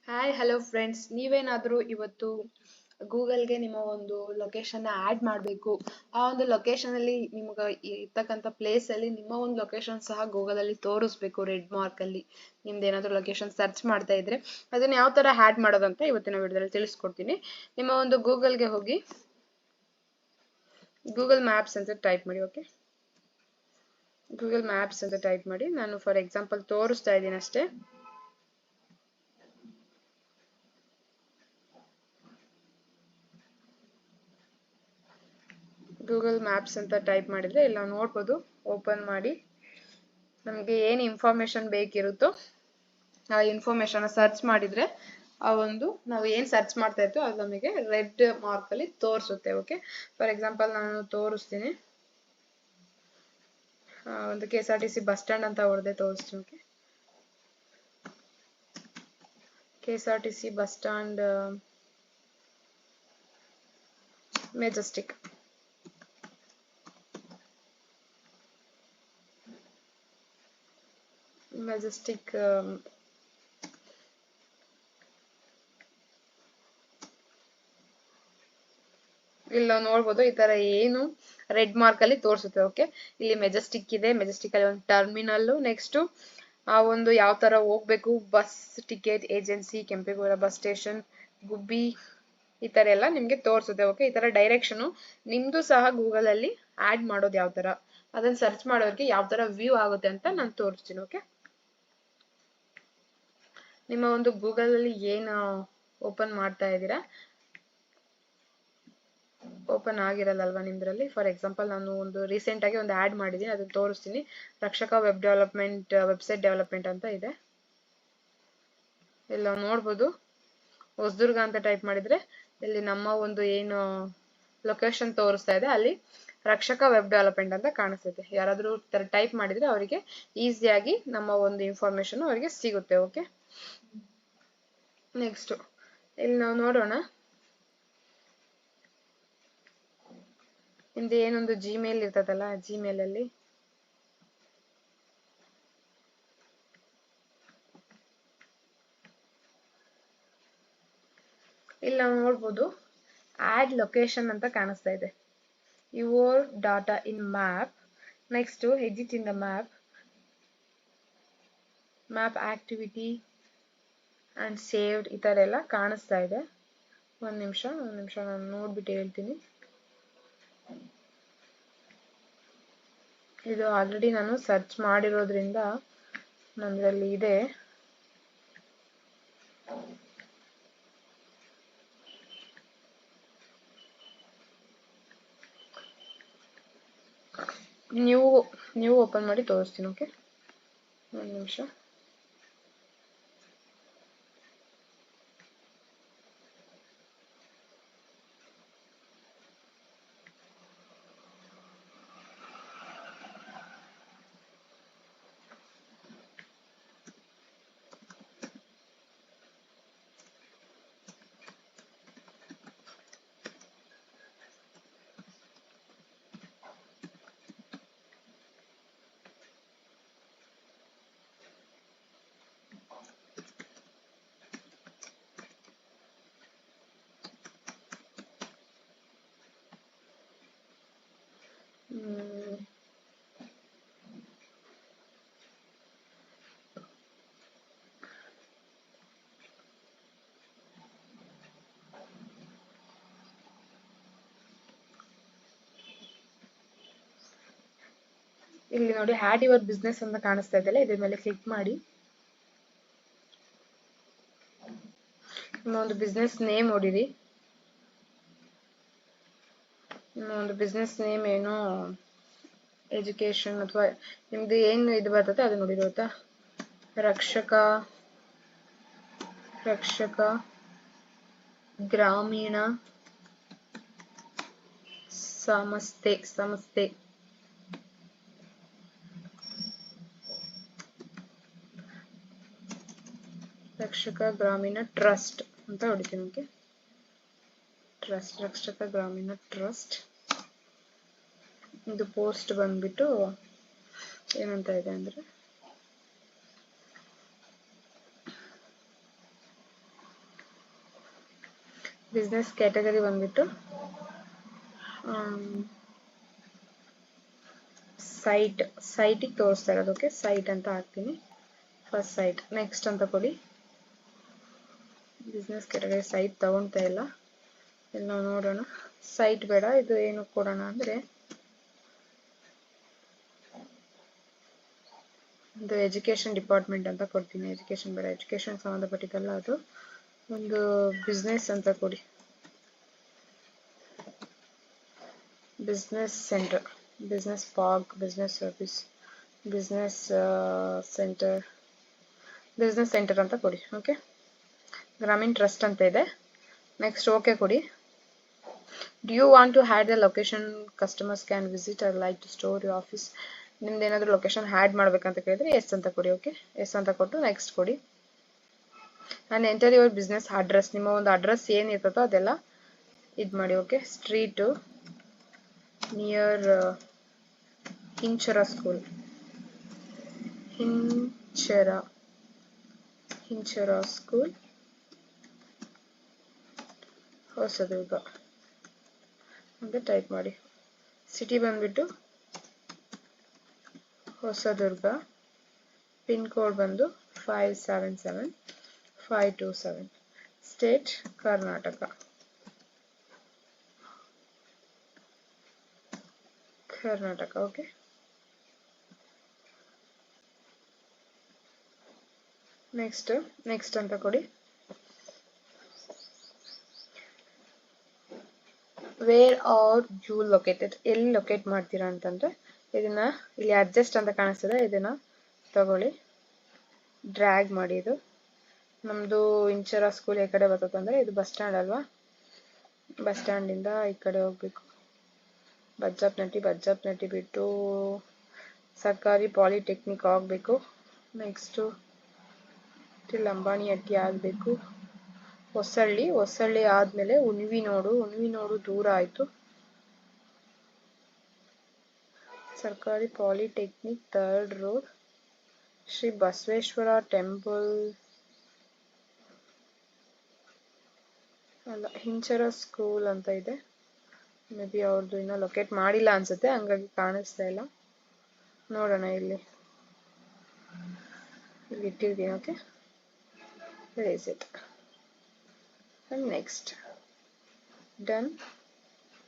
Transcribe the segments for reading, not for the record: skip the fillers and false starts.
Hi hello friends, ನೀವೇನಾದರೂ ಇವತ್ತು ಗೂಗಲ್ಗೆ ನಿಮ್ಮ ಒಂದು ಲೊಕೇಶನ್ನ ಆ್ಯಡ್ ಮಾಡಬೇಕು. ಆ ಒಂದು ಲೊಕೇಶನಲ್ಲಿ ನಿಮ್ಗೆ ಇರ್ತಕ್ಕಂಥ ಪ್ಲೇಸಲ್ಲಿ ನಿಮ್ಮ ಒಂದು ಲೊಕೇಶನ್ ಸಹ ಗೂಗಲಲ್ಲಿ ತೋರಿಸ್ಬೇಕು. ರೆಡ್ ಮಾರ್ಕಲ್ಲಿ ನಿಮ್ದು ಏನಾದರೂ ಲೊಕೇಶನ್ ಸರ್ಚ್ ಮಾಡ್ತಾ ಇದ್ರೆ ಅದನ್ನು ಯಾವ ಥರ ಆ್ಯಡ್ ಮಾಡೋದಂತ ಇವತ್ತಿನ ವಿಡಿಯೋದಲ್ಲಿ ತಿಳಿಸ್ಕೊಡ್ತೀನಿ. ನಿಮ್ಮ ಒಂದು ಗೂಗಲ್ಗೆ ಹೋಗಿ ಗೂಗಲ್ ಮ್ಯಾಪ್ಸ್ ಅಂತ ಟೈಪ್ ಮಾಡಿ. ಓಕೆ, ಗೂಗಲ್ ಮ್ಯಾಪ್ಸ್ ಅಂತ ಟೈಪ್ ಮಾಡಿ. ನಾನು ಫಾರ್ ಎಕ್ಸಾಂಪಲ್ ತೋರಿಸ್ತಾ ಇದ್ದೀನಿ ಅಷ್ಟೇ. ಗೂಗಲ್ ಮ್ಯಾಪ್ಸ್ ಅಂತ ಟೈಪ್ ಮಾಡಿದ್ರೆ ಇಲ್ಲಿ ನಾವು ನೋಡ್ಬೋದು. ಓಪನ್ ಮಾಡಿ ನಮಗೆ ಏನು ಇನ್ಫಾರ್ಮೇಶನ್ ಬೇಕಿರುತ್ತೋ ಆ ಇನ್ಫಾರ್ಮೇಶನ್ ಸರ್ಚ್ ಮಾಡಿದ್ರೆ ಆ ಒಂದು ನಾವು ಏನು ಸರ್ಚ್ ಮಾಡ್ತಾ ಇತ್ತು ಅದು ನಮಗೆ ರೆಡ್ ಮಾರ್ಕಲ್ಲಿ ತೋರಿಸುತ್ತೆ. ಓಕೆ, ಫಾರ್ ಎಕ್ಸಾಂಪಲ್ ನಾನು ತೋರಿಸ್ತೀನಿ. ಒಂದು KSRTC ಬಸ್ ಸ್ಟ್ಯಾಂಡ್ ಅಂತ ಹೊಡೆದೇ ತೋರಿಸ್ತೀನಿ. Okay, KSRTC bus stand Majestic. ಇಲ್ಲಿ ನಾವು ನೋಡ್ಬೋದು ಈ ತರ ಏನು ರೆಡ್ ಮಾರ್ಕ್ ಅಲ್ಲಿ ತೋರಿಸುತ್ತೆ. ಓಕೆ, ಇಲ್ಲಿ ಮೆಜೆಸ್ಟಿಕ್ ಇದೆ. ಮೆಜೆಸ್ಟಿಕ್ ಅಲ್ಲಿ ಒಂದು ಟರ್ಮಿನಲ್, ನೆಕ್ಸ್ಟ್ ಆ ಒಂದು ಯಾವ ತರ ಹೋಗ್ಬೇಕು, bus ticket agency, Kempegowda bus station, Gubbi, ಈ ತರ ಎಲ್ಲ ನಿಮ್ಗೆ ತೋರಿಸುತ್ತೆ. ಓಕೆ, ಈ ತರ ಡೈರೆಕ್ಷನ್ ನಿಮ್ದು ಸಹ ಗೂಗಲ್ ಅಲ್ಲಿ ಆಡ್ ಮಾಡೋದು ಯಾವ ತರ, ಅದನ್ನ ಸರ್ಚ್ ಮಾಡೋರಿಗೆ ಯಾವ ತರ ವ್ಯೂ ಆಗುತ್ತೆ ಅಂತ ನಾನು ತೋರಿಸ್ತೀನಿ. ಓಕೆ, ನಿಮ್ಮ ಒಂದು ಗೂಗಲ್ ಅಲ್ಲಿ ಏನು ಓಪನ್ ಮಾಡ್ತಾ ಇದ್ದೀರಾ ಓಪನ್ ಆಗಿರಲ್ಲಲ್ವಾ ನಿಮ್ದ್ರಲ್ಲಿ. ಫಾರ್ ಎಕ್ಸಾಂಪಲ್ ನಾನು ಒಂದು ರೀಸೆಂಟ್ ಆಗಿ ಒಂದು ಆಡ್ ಮಾಡಿದ್ದೀನಿ, ಅದನ್ನ ತೋರಿಸ್ತೀನಿ. ರಕ್ಷಕ ವೆಬ್ಸೈಟ್ ಡೆವಲಪ್ಮೆಂಟ್ ಅಂತ ಇದೆ. ಇಲ್ಲಿ ನಾವು ನೋಡ್ಬೋದು ಹೊಸದುರ್ಗ ಅಂತ ಟೈಪ್ ಮಾಡಿದ್ರೆ ಇಲ್ಲಿ ನಮ್ಮ ಒಂದು ಏನು ಲೊಕೇಶನ್ ತೋರಿಸ್ತಾ ಇದೆ ಅಲ್ಲಿ ರಕ್ಷಕ ವೆಬ್ ಡೆವಲಪ್ಮೆಂಟ್ ಅಂತ ಕಾಣಿಸ್ತೈತೆ. ಯಾರಾದರೂ ಟೈಪ್ ಮಾಡಿದ್ರೆ ಅವರಿಗೆ ಈಸಿಯಾಗಿ ನಮ್ಮ ಒಂದು ಇನ್ಫಾರ್ಮೇಶನ್ ಅವರಿಗೆ ಸಿಗುತ್ತೆ. ಓಕೆ, ನೆಕ್ಸ್ಟ್ ಇಲ್ಲಿ ನಾವು ನೋಡೋಣ. ನಿಮ್ದು ಏನೊಂದು ಜಿಮೇಲ್ ಇರ್ತದಲ್ಲ, ಜಿಮೇಲ್ ಅಲ್ಲಿ ಇಲ್ಲಿ ನಾವು ನೋಡ್ಬೋದು ಆಡ್ ಲೊಕೇಶನ್ ಅಂತ ಕಾಣಿಸ್ತಾ ಇದೆ. Your data in map, next edit in the map, map activity and saved, ಈ ತರ ಎಲ್ಲ ಕಾಣಿಸ್ತಾ ಇದೆ. ಒಂದು ನಿಮಿಷ ನಾನು ನೋಡ್ಬಿಟ್ಟು ಹೇಳ್ತೀನಿ. ಇದು ಆಲ್ರೆಡಿ ನಾನು ಸರ್ಚ್ ಮಾಡಿರೋದ್ರಿಂದ ನನ್ನಲ್ಲಿ ಇದೆ. ನ್ಯೂ ಓಪನ್ ಮಾಡಿ ತೋರಿಸ್ತೀನಿ. ಓಕೆ, ಒಂದು ನಿಮಿಷ. ಇಲ್ಲಿ ನೋಡಿ ಆಡ್ ಯುವರ್ ಬಿಸ್ನೆಸ್ ಅಂತ ಕಾಣಿಸ್ತಾ ಇದೆಯಲ್ಲ, ಇದ್ರ ಮೇಲೆ ಕ್ಲಿಕ್ ಮಾಡಿ. ನಿಮ್ಮ ಒಂದು ಬಿಸ್ನೆಸ್ ನೇಮ್ ಹೊಡಿರಿ. ನಿಮ್ಮ ಒಂದು ಬಿಸ್ನೆಸ್ ನೇಮ್ ಏನು ಎಜುಕೇಶನ್ ಅಥವಾ ನಿಮ್ದು ಏನು ಇದು ಬರ್ತದೆ ಅದು ನೋಡಿ. ಗೊತ್ತಾ, ರಕ್ಷಕ ಗ್ರಾಮೀಣ ಸಂಸ್ಥೆ ರಕ್ಷಕ ಗ್ರಾಮೀಣ ಟ್ರಸ್ಟ್ ಅಂತ ಹೊಡಿತೀನಿ. ಓಕೆ, ರಕ್ಷಕ ಗ್ರಾಮೀಣ ಟ್ರಸ್ಟ್. ಇದು ಪೋಸ್ಟ್ ಬಂದ್ಬಿಟ್ಟು ಏನಂತ ಇದೆ ಅಂದ್ರೆ ಬಿಸ್ನೆಸ್ ಕ್ಯಾಟಗರಿ ಬಂದ್ಬಿಟ್ಟು ಸೈಟಿಗೆ ತೋರಿಸ್ತಾ ಇರೋದು. ಓಕೆ, ಸೈಟ್ ಅಂತ ಹಾಕ್ತೀನಿ. First sight. ನೆಕ್ಸ್ಟ್ ಅಂತ ಕೊಡಿ. ಬಿಸ್ನೆಸ್ ಕ್ಯಾಟಗರಿ ಸೈಟ್ ತಗೊಳ್ತಾ ಇಲ್ಲ, ಎಲ್ಲ ನೋಡೋಣ. ಸೈಟ್ ಬೇಡ, ಇದು ಏನು ಕೊಡೋಣ ಅಂದರೆ ಒಂದು ಎಜುಕೇಷನ್ ಡಿಪಾರ್ಟ್ಮೆಂಟ್ ಅಂತ ಕೊಡ್ತೀನಿ. ಎಜುಕೇಷನ್ ಬೇಡ, ಎಜುಕೇಷನ್ ಸಂಬಂಧಪಟ್ಟಿದ್ದಲ್ಲ ಅದು. ಒಂದು ಬಿಸ್ನೆಸ್ ಅಂತ ಕೊಡಿ. Business centre, business park, business service, business centre, business centre ಅಂತ ಕೊಡಿ. ಓಕೆ, ಗ್ರಾಮೀಣ್ ಟ್ರಸ್ಟ್ ಅಂತ ಇದೆ. ನೆಕ್ಸ್ಟ್ ಓಕೆ ಕೊಡಿ. Do you want to had the location customers can visit or like to store you office? ನಿಮ್ದು ಏನಾದರೂ location had ಮಾಡ್ಬೇಕಂತ ಕೇಳಿದ್ರೆ S ಅಂತ ಕೊಡಿ. ಓಕೆ, ಎಸ್ ಅಂತ ಕೊಟ್ಟು ನೆಕ್ಸ್ಟ್ ಕೊಡಿ. And enter your business address. ನಿಮ್ಮ ಒಂದು ಅಡ್ರೆಸ್ ಏನಿರ್ತದೋ ಅದೆಲ್ಲ ಇದು ಮಾಡಿ. Okay, street near Hinchara school, Hinchara school, Hosadurga ಅಂತ ಟೈಪ್ ಮಾಡಿ. ಸಿಟಿ ಬಂದ್ಬಿಟ್ಟು ಹೊಸದುರ್ಗ, ಪಿನ್ ಕೋಡ್ ಬಂದು 577527, ಸ್ಟೇಟ್ ಕರ್ನಾಟಕ. ಓಕೆ, ನೆಕ್ಸ್ಟ್ ಅಂತ ಕೊಡಿ. Where are you located? ಎಲ್ಲಿ ಲೊಕೇಟ್ ಮಾಡ್ತೀರಾ ಅಂತಂದ್ರೆ ಇದನ್ನ ಇಲ್ಲಿ ಅಡ್ಜಸ್ಟ್ ಅಂತ ಕಾಣಿಸ್ತದೆ, ಇದನ್ನ ತಗೊಳ್ಳಿ, ಡ್ರ್ಯಾಗ್ ಮಾಡಿ. ಇದು ನಮ್ದು ಇಂಚರ ಸ್ಕೂಲ್ ಈ ಕಡೆ ಬರ್ತದೆ ಅಂದ್ರೆ ಇದು ಬಸ್ ಸ್ಟ್ಯಾಂಡ್ ಅಲ್ವಾ, ಬಸ್ ಸ್ಟ್ಯಾಂಡಿಂದ ಈ ಕಡೆ ಹೋಗ್ಬೇಕು. ಬಜ್ಜಪ್ನಟ್ಟಿ ಬಿಟ್ಟು ಸರ್ಕಾರಿ ಪಾಲಿಟೆಕ್ನಿಕ್ ಆಗಬೇಕು. ನೆಕ್ಸ್ಟು ಲಂಬಾಣಿ ಹಟ್ಟಿ ಆಗಬೇಕು. ಹೊಸಳ್ಳಿ ಆದಮೇಲೆ ಉಣ್ವಿನೋಡು ದೂರ ಆಯಿತು. ಸರ್ಕಾರಿ polytechnic, 3rd road, Shri Basaveshwara temple ಅಲ್ಲ, ಹಿಂಚರ ಸ್ಕೂಲ್ ಅಂತ ಇದೆ. ಮೇ ಬಿ ಅವ್ರದ್ದು ಇನ್ನೂ ಲೊಕೇಟ್ ಮಾಡಿಲ್ಲ ಅನ್ಸುತ್ತೆ, ಹಂಗಾಗಿ ಕಾಣಿಸ್ತಾ ಇಲ್ಲ. ನೋಡೋಣ, ಇಲ್ಲಿ ಇಟ್ಟಿರ್ತೀನಿ. Okay, erase it and next, done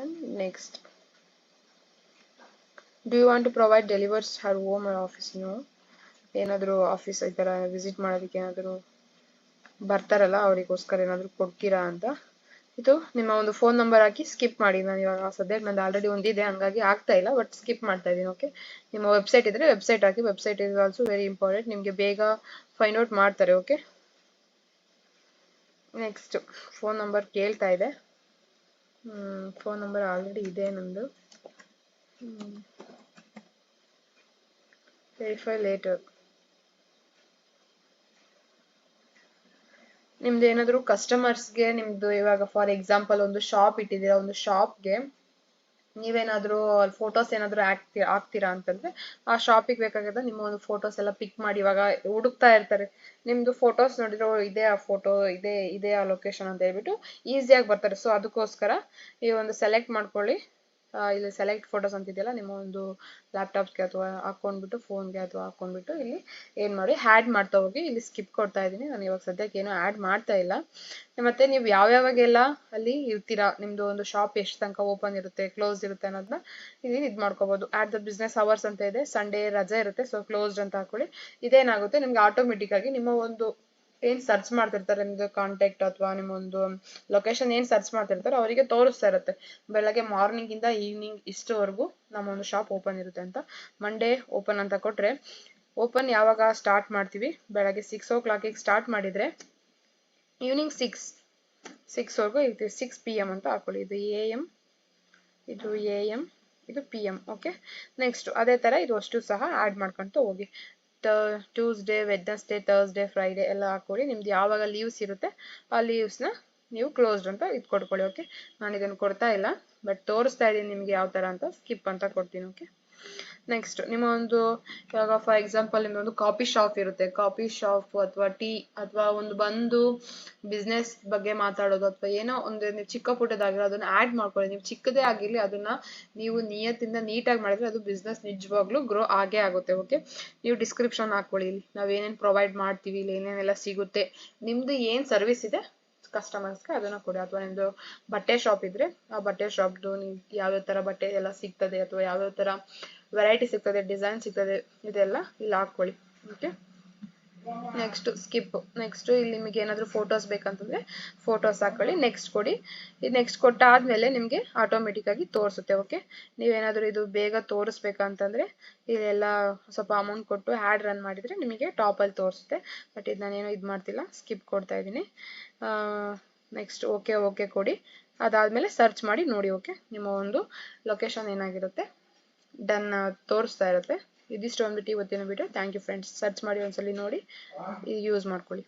and next. Do you want to provide delivers her home or office? No. ಏನಾದರೂ ಆಫೀಸ್ ಈ ಥರ ವಿಸಿಟ್ ಮಾಡೋದಕ್ಕೆ ಏನಾದರೂ ಬರ್ತಾರಲ್ಲ ಅವರಿಗೋಸ್ಕರ ಏನಾದರೂ ಕೊಡ್ತೀರಾ ಅಂತ. ಇದು ನಿಮ್ಮ ಒಂದು ಫೋನ್ ನಂಬರ್ ಹಾಕಿ ಸ್ಕಿಪ್ ಮಾಡಿ. ನಾನು ಇವಾಗ ಸದ್ಯಕ್ಕೆ ನಂದು ಆಲ್ರೆಡಿ ಒಂದಿದೆ, ಹಂಗಾಗಿ ಆಗ್ತಾ ಇಲ್ಲ, ಬಟ್ ಸ್ಕಿಪ್ ಮಾಡ್ತಾ ಇದ್ದೀನಿ. ಓಕೆ, ನಿಮ್ಮ ವೆಬ್ಸೈಟ್ ಇದ್ರೆ ವೆಬ್ಸೈಟ್ ಹಾಕಿ. Website is also very important, ನಿಮಗೆ ಬೇಗ ಫೈಂಡ್ ಔಟ್ ಮಾಡ್ತಾರೆ. ಓಕೆ, ನೆಕ್ಸ್ಟ್ ಫೋನ್ ನಂಬರ್ ಕೇಳ್ತಾ ಇದೆ. ಫೋನ್ ನಂಬರ್ ಆಲ್ರೆಡಿ ಇದೆ ನಂದು. Verify later. ನಿಮ್ದು ಏನಾದರೂ ಕಸ್ಟಮರ್ಸ್ಗೆ, ನಿಮ್ದು ಇವಾಗ ಫಾರ್ ಎಕ್ಸಾಂಪಲ್ ಒಂದು ಶಾಪ್ ಇಟ್ಟಿದ್ದೀರಾ, ಒಂದು ಶಾಪ್ಗೆ ನೀವೇನಾದರೂ ಫೋಟೋಸ್ ಏನಾದರೂ ಹಾಕ್ತೀರಾ ಅಂತಂದ್ರೆ ಆ ಶಾಪಿಗೆ ಬೇಕಾಗಿದ್ದ ನಿಮ್ಮ ಒಂದು ಫೋಟೋಸ್ ಎಲ್ಲ ಪಿಕ್ ಮಾಡಿ. ಇವಾಗ ಹುಡುಕ್ತಾ ಇರ್ತಾರೆ, ನಿಮ್ದು ಫೋಟೋಸ್ ನೋಡಿದ್ರೆ ಇದೇ ಆ ಫೋಟೋ, ಇದೇ ಆ ಲೊಕೇಶನ್ ಅಂತ ಹೇಳ್ಬಿಟ್ಟು ಈಸಿಯಾಗಿ ಬರ್ತಾರೆ. ಸೊ ಅದಕ್ಕೋಸ್ಕರ ಈ ಒಂದು ಸೆಲೆಕ್ಟ್ ಮಾಡ್ಕೊಳ್ಳಿ. ಇಲ್ಲಿ ಸೆಲೆಕ್ಟ್ ಫೋಟೋಸ್ ಅಂತಿದೆಯಲ್ಲ, ನಿಮ್ಮ ಒಂದು ಲ್ಯಾಪ್ಟಾಪ್ಗೆ ಅಥವಾ ಹಾಕೊಂಡ್ಬಿಟ್ಟು ಫೋನ್ಗೆ ಅಥವಾ ಹಾಕೊಂಡ್ಬಿಟ್ಟು ಇಲ್ಲಿ ಏನು ಮಾಡಿ ಹ್ಯಾಡ್ ಮಾಡ್ತಾ ಹೋಗಿ. ಇಲ್ಲಿ ಸ್ಕಿಪ್ ಕೊಡ್ತಾ ಇದ್ದೀನಿ, ನಾನು ಇವಾಗ ಸದ್ಯಕ್ಕೆ ಏನೂ ಆ್ಯಡ್ ಮಾಡ್ತಾ ಇಲ್ಲ. ಮತ್ತೆ ನೀವು ಯಾವ್ಯಾವಾಗೆಲ್ಲ ಅಲ್ಲಿ ಇರ್ತೀರಾ, ನಿಮ್ದು ಒಂದು ಶಾಪ್ ಎಷ್ಟು ತನಕ ಓಪನ್ ಇರುತ್ತೆ, ಕ್ಲೋಸ್ ಇರುತ್ತೆ ಅನ್ನೋದನ್ನ ಇಲ್ಲಿ ಇದು ಮಾಡ್ಕೋಬಹುದು. ಆಟ್ ದ ಬಿಸ್ನೆಸ್ ಅವರ್ಸ್ ಅಂತ ಇದೆ, ಸಂಡೇ ರಜೆ ಇರುತ್ತೆ, ಸೊ ಕ್ಲೋಸ್ಡ್ ಅಂತ ಹಾಕೊಳ್ಳಿ. ಇದೇನಾಗುತ್ತೆ ನಿಮ್ಗೆ ಆಟೋಮೆಟಿಕ್ ಆಗಿ ನಿಮ್ಮ ಒಂದು ಏನ್ ಸರ್ಚ್ ಮಾಡ್ತಿರ್ತಾರೆ, ನಿಮ್ದು ಕಾಂಟ್ಯಾಕ್ಟ್ ಅಥವಾ ನಿಮ್ಮ ಒಂದು ಲೊಕೇಶನ್ ಏನ್ ಸರ್ಚ್ ಮಾಡ್ತಿರ್ತಾರೆ ಅವರಿಗೆ ತೋರಿಸ್ತಾ ಇರುತ್ತೆ ಬೆಳಗ್ಗೆ ಮಾರ್ನಿಂಗ್ ಇಂದ ಈವ್ನಿಂಗ್ ಇಷ್ಟವರೆಗೂ ನಮ್ಮ ಒಂದು ಶಾಪ್ ಓಪನ್ ಇರುತ್ತೆ ಅಂತ. ಮಂಡೇ ಓಪನ್ ಅಂತ ಕೊಟ್ರೆ, ಓಪನ್ ಯಾವಾಗ ಸ್ಟಾರ್ಟ್ ಮಾಡ್ತೀವಿ, ಬೆಳಗ್ಗೆ 6 o'clock ಸ್ಟಾರ್ಟ್ ಮಾಡಿದ್ರೆ ಈವ್ನಿಂಗ್ 6 ಇರ್ತೀವಿ. 6 PM ಅಂತ ಹಾಕೊಳ್ಳಿ. ಇದು AM, ಇದು AM, ಇದು PM. ಓಕೆ, ನೆಕ್ಸ್ಟ್ ಅದೇ ತರ ಇದು ಅಷ್ಟು ಸಹ ಆಡ್ ಮಾಡ್ಕೊಂತ ಹೋಗಿ. ಟ್ಯೂಸ್ಡೇ, ವೆಡ್ನೆಸ್ಡೇ, ಥರ್ಸ್ಡೇ, ಫ್ರೈಡೇ ಎಲ್ಲ ಹಾಕೊಳ್ಳಿ. ನಿಮ್ದು ಯಾವಾಗ ಲೀವ್ಸ್ ಇರುತ್ತೆ ಆ ಲೀವ್ಸ್ನ ನೀವು ಕ್ಲೋಸ್ಡ್ ಅಂತ ಇದು ಕೊಡ್ಕೊಳ್ಳಿ. ಓಕೆ, ನಾನು ಇದನ್ನು ಕೊಡ್ತಾ ಇಲ್ಲ, ಬಟ್ ತೋರಿಸ್ತಾ ಇದ್ದೀನಿ ನಿಮ್ಗೆ ಯಾವ ತರ ಅಂತ. ಸ್ಕಿಪ್ ಅಂತ ಕೊಡ್ತೀನಿ. ಓಕೆ, ನೆಕ್ಸ್ಟ್ ನಿಮ್ಮ ಒಂದು ಇವಾಗ ಫಾರ್ ಎಕ್ಸಾಂಪಲ್ ನಿಮ್ಮದೊಂದು ಕಾಫಿ ಶಾಪ್ ಇರುತ್ತೆ, ಕಾಫಿ ಶಾಪ್ ಅಥವಾ ಟೀ ಅಥವಾ ಒಂದು ಬಂದು ಬಿಸ್ನೆಸ್ ಬಗ್ಗೆ ಮಾತಾಡೋದು ಅಥವಾ ಏನೋ ಒಂದು ನೀವು ಚಿಕ್ಕ ಪುಟ್ಟದಾಗಿರೋ ಅದನ್ನ ಆಡ್ ಮಾಡ್ಕೊಳ್ಳಿ. ನೀವು ಚಿಕ್ಕದೇ ಆಗಿರ್ಲಿ ಅದನ್ನ ನೀವು ನಿಯತ್ತಿಂದ ನೀಟಾಗಿ ಮಾಡಿದ್ರೆ ಅದು ಬಿಸ್ನೆಸ್ ನಿಜವಾಗ್ಲೂ ಗ್ರೋ ಆಗೇ ಆಗುತ್ತೆ. ಓಕೆ, ನೀವು ಡಿಸ್ಕ್ರಿಪ್ಷನ್ ಹಾಕೊಳ್ಳಿ, ನಾವ್ ಏನೇನ್ ಪ್ರೊವೈಡ್ ಮಾಡ್ತೀವಿ, ಇಲ್ಲಿ ಏನೇನೆಲ್ಲ ಸಿಗುತ್ತೆ, ನಿಮ್ದು ಏನ್ ಸರ್ವಿಸ್ ಇದೆ ಕಸ್ಟಮರ್ಸ್ಗೆ ಅದನ್ನ ಕೊಡಿ. ಅಥವಾ ನಿಮ್ದು ಬಟ್ಟೆ ಶಾಪ್ ಇದ್ರೆ ಆ ಬಟ್ಟೆ ಶಾಪ್ದು ನೀವು ಯಾವ್ಯಾವ ತರ ಬಟ್ಟೆ ಎಲ್ಲ ಸಿಗ್ತದೆ ಅಥವಾ ಯಾವ್ಯಾವ ತರ ವೆರೈಟಿ ಸಿಗ್ತದೆ, ಡಿಸೈನ್ ಸಿಗ್ತದೆ, ಇದೆಲ್ಲ ಇಲ್ಲಿ ಹಾಕೊಳ್ಳಿ. Okay, next skip. ನೆಕ್ಸ್ಟ್ ಇಲ್ಲಿ ನಿಮಗೆ ಏನಾದ್ರು ಫೋಟೋಸ್ ಬೇಕಂತಂದ್ರೆ ಫೋಟೋಸ್ ಹಾಕೊಳ್ಳಿ, ನೆಕ್ಸ್ಟ್ ಕೊಡಿ. ಇದು ನೆಕ್ಸ್ಟ್ ಕೊಟ್ಟಾದ್ಮೇಲೆ ನಿಮ್ಗೆ ಆಟೋಮೆಟಿಕ್ ಆಗಿ ತೋರಿಸುತ್ತೆ. ಓಕೆ, ನೀವೇನಾದ್ರೂ ಇದು ಬೇಗ ತೋರಿಸ್ಬೇಕಂತಂದ್ರೆ ಇಲ್ಲೆಲ್ಲ ಸ್ವಲ್ಪ ಅಮೌಂಟ್ ಕೊಟ್ಟು ಆ್ಯಡ್ ರನ್ ಮಾಡಿದ್ರೆ ನಿಮಗೆ ಟಾಪ್ ಅಲ್ಲಿ ತೋರಿಸುತ್ತೆ. ಬಟ್ ಇದು ನಾನೇನು ಇದು ಮಾಡ್ತಿಲ್ಲ, ಸ್ಕಿಪ್ ಕೊಡ್ತಾ ಇದ್ದೀನಿ. ನೆಕ್ಸ್ಟ್ ಓಕೆ ಓಕೆ ಕೊಡಿ. ಅದಾದ್ಮೇಲೆ ಸರ್ಚ್ ಮಾಡಿ ನೋಡಿ. ಓಕೆ, ನಿಮ್ಮ ಒಂದು ಲೊಕೇಶನ್ ಏನಾಗಿರುತ್ತೆ ಡನ್ ತೋರಿಸ್ತಾ ಇರುತ್ತೆ. ಇದಿಷ್ಟು ಒಂದು ಇವತ್ತಿನ video. Thank you friends. Search ಮಾಡಿ ಒಂದ್ಸಲಿ ನೋಡಿ, ಯೂಸ್ ಮಾಡ್ಕೊಳ್ಳಿ.